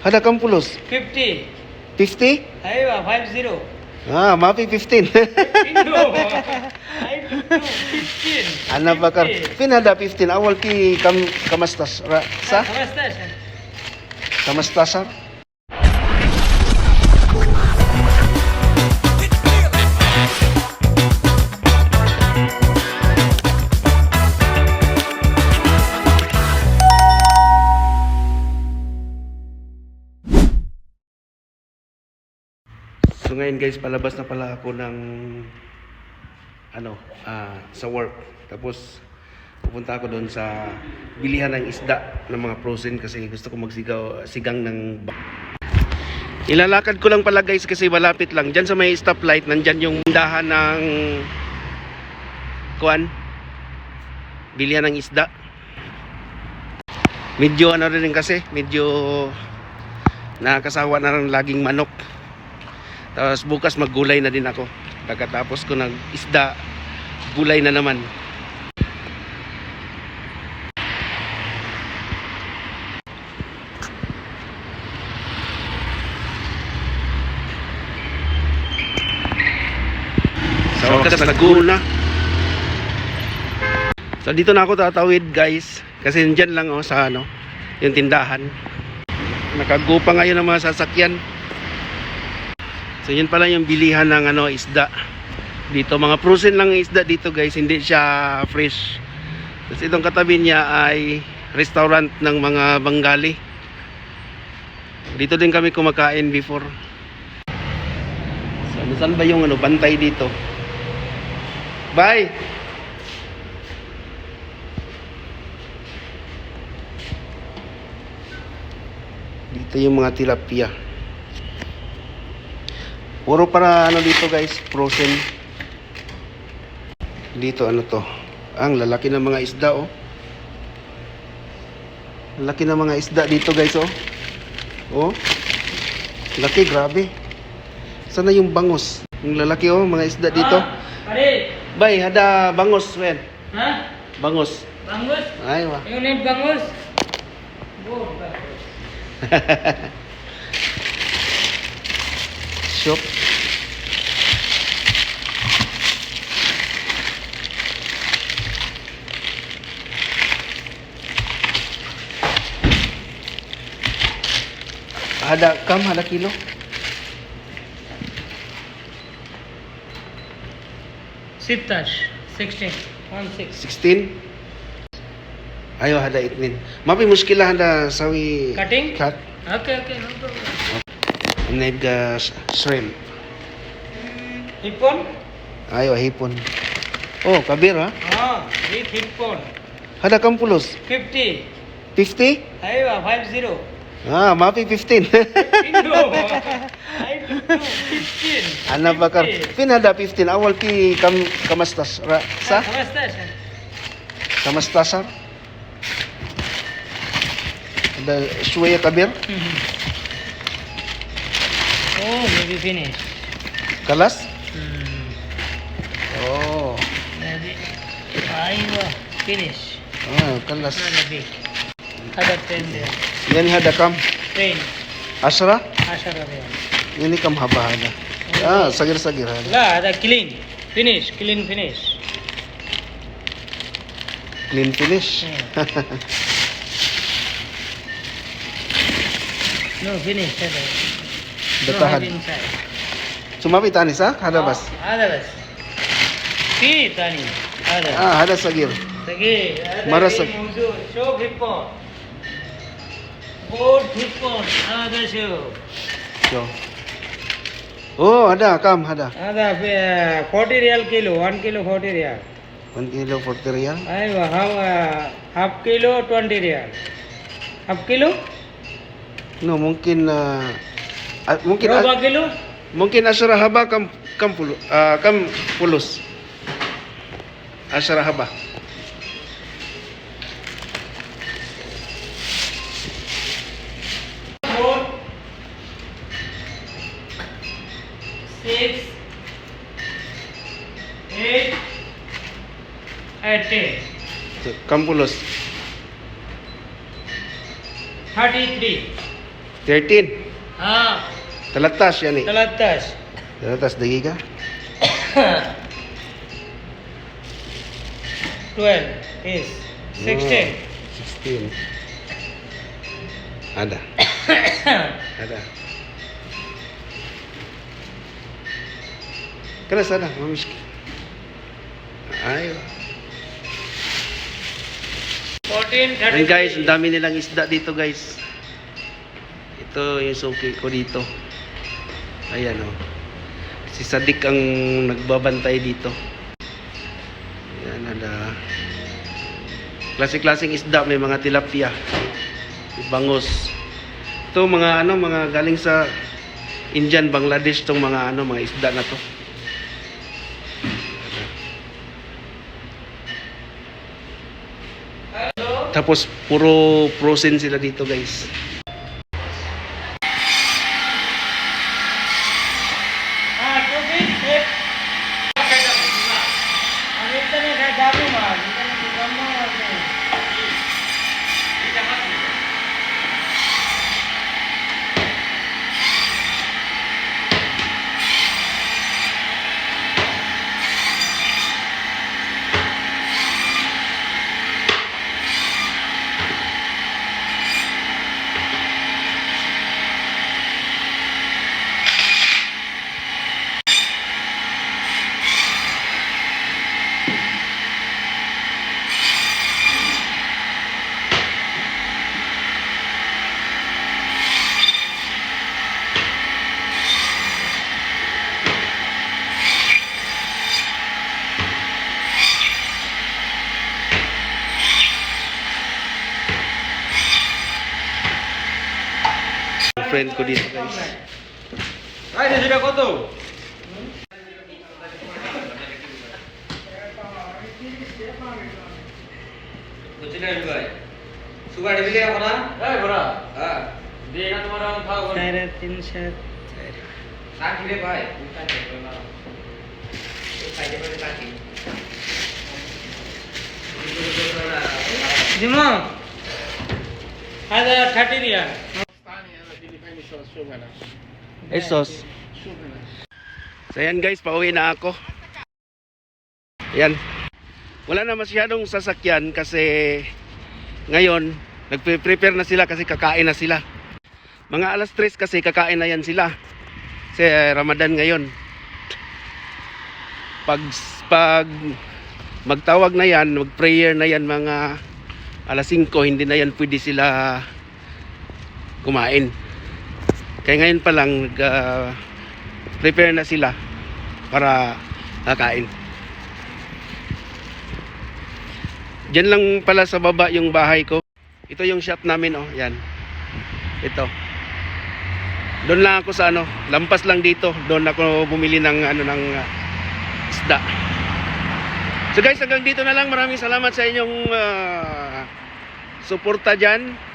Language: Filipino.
Hada kam pulos? 50. 50? Aywa, 50. Mapi 15. No. I do 15. Ana bakar. Pin hada 15 awal pi kamastas sa? Namaste, sir. Kamastasar? So ngayon guys, palabas na pala ako ng sa work. Tapos pupunta ako doon sa bilihan ng isda ng mga frozen kasi gusto ko sigang ng ilalakad ko lang pala guys kasi malapit lang. Diyan sa may stoplight, nandyan yung tindahan ng bilihan ng isda. Medyo rin kasi, medyo nakakasawa na rin laging manok. Tapos bukas maggulay na din ako. Pagkatapos ko ng isda, gulay na naman. So, wakas Laguna. So dito na ako tatawid guys. Kasi nandyan lang sa yung tindahan. Nakago pa ngayon ang mga sasakyan. So yun pala yung bilihan ng isda. Dito mga frozen lang isda dito guys, hindi siya fresh. Tapos itong katabi niya ay restaurant ng mga Bengali. Dito din kami kumakain before. So saan ba yung bantay dito? Bye. Dito yung mga tilapia. Puro para dito guys, frozen. Dito to. Ang lalaki ng mga isda Laki ng mga isda dito guys laki, grabe. Sana yung bangus. Yung lalaki mga isda dito. Pare. Bay, hada bangus wen. Ha? Bangus. Bangus? Ay wa. You need bangus? Go, bangus. Shop. Hada kilo. Sitash. 16. 16. 16. Ayo hada itnin. Mapi muskila hada sawi Cutting? cut. Okay, no problem. Nega shrimp. Hipon? Ayo hipon. Oh, kabir ha. Big hipon. Hada kam pulos? 50. 50? Aywa, 50. Mapi 15. No. I do 15. Ana bakar. Pin hada 15 awal pi kamastas sa? Namaste, sir. Kamastasar? Ada suwaya kabir? Oh, maybe finish. Kalas? Oh. Maybe. Aywa, finish. Kalas. Not big. Ada 10 there. Yan hada kam. 10. Asra? Ashara there. Ini kam haba hada. Sagir hada. La, ada clean. Finish. Clean finish. Clean finish. No, finish. Ada. Datahan. No, inside. Sumapi tanis ha? Hada bas. Ada bas. Pi tani. Ada. Hada sagir. Sige. Maras. Show hipon. Board hipon. Ada show. So. Oh, hada. Ada 40 real kilo. 1 kilo 40 real. 1 kilo 40 riyal. Aywa, half kilo 20 real. Half kilo? No, mungkin Berapa kilo? mungkin asra haba kam pulos. Asra haba. Six, 8, and 10. Kam pulos. 33. 13. हाँ 13 yan eh. 13 13 dakika. 12 is 16 16. Ada. Ada. Keras ada, mamiski. Ayo. 14 And 33 guys, ang dami nilang isda dito guys. Ito yung suki ko dito. Ayan oh. Si Sadik ang nagbabantay dito. Ayan, ada. Klase-klaseng isda, may mga tilapia, may bangus. Ito mga ano, mga galing sa Indian, Bangladesh tong mga ano, mga isda na to. Tapos puro frozen sila dito guys. हाँ तो फिर एक अभी इतने का जादू मार इतने की गम्मा मारते हैं Friend ko dito guys. Ay, di sudah kau tu. Kucing juga. Suka dibeli apa nak? Eh, berapa? Ah, dia kan orang tahu. साढ़े 300 Nak kira baik. दिमाग هذا 30 ريال Esos. So yan guys, pauwi na ako. Yan. Wala na masyadong sasakyan kasi ngayon nagpe-prepare na sila kasi kakain na sila. Mga alas 3 kasi kakain na yan sila. Kasi Ramadan ngayon. Pag magtawag na yan, mag-prayer na yan mga alas 5, hindi na yan pwede sila kumain. Kaya ngayon pa lang prepare na sila para kakain. Diyan lang pala sa baba yung bahay ko. Ito yung shop namin oh, yan. Ito. Doon lang ako sa ano, lampas lang dito. Doon ako bumili ng ano ng isda. So guys, hanggang dito na lang. Maraming salamat sa inyong suporta diyan.